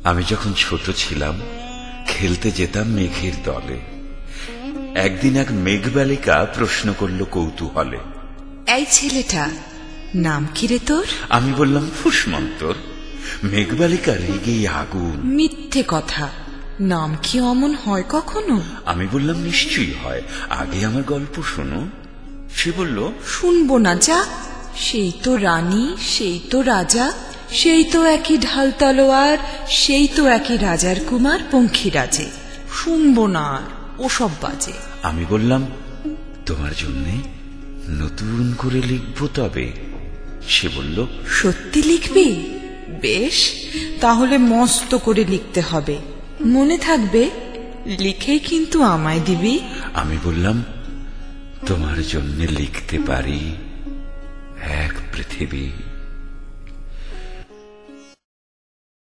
আমি যখন ছোট ছিলাম খেলতে যেতাম মেঘের দলে। একদিন এক মেঘবালিকা প্রশ্ন করল কৌতূহলে, এই ছেলেটা নাম কি রে তোর? আমি বললাম ফুসমন্তর। মেঘবালিকা রেগেই আগুন। মিথ্যে কথা, নাম কি অমন হয় কখনো? আমি বললাম নিশ্চয়ই হয়, আগে আমার গল্প শোনো। সে বলল, শুনবো না, যা। সেই তো রানী, সেই তো রাজা, সেই তো একই ঢাল তলোয়ার, সেই তো একই রাজার কুমার পঙ্খিরাজে। শুনবো না আর ওসব বাজে। আমি বললাম, তোমার জন্যে নতুন করে লিখবো তবে। সে বলল, সত্যি লিখবি? বেশ, তাহলে মস্ত করে লিখতে হবে, মনে থাকবে, লিখেই কিন্তু আমায় দিবি। আমি বললাম, তোমার জন্য লিখতে পারি এক পৃথিবী।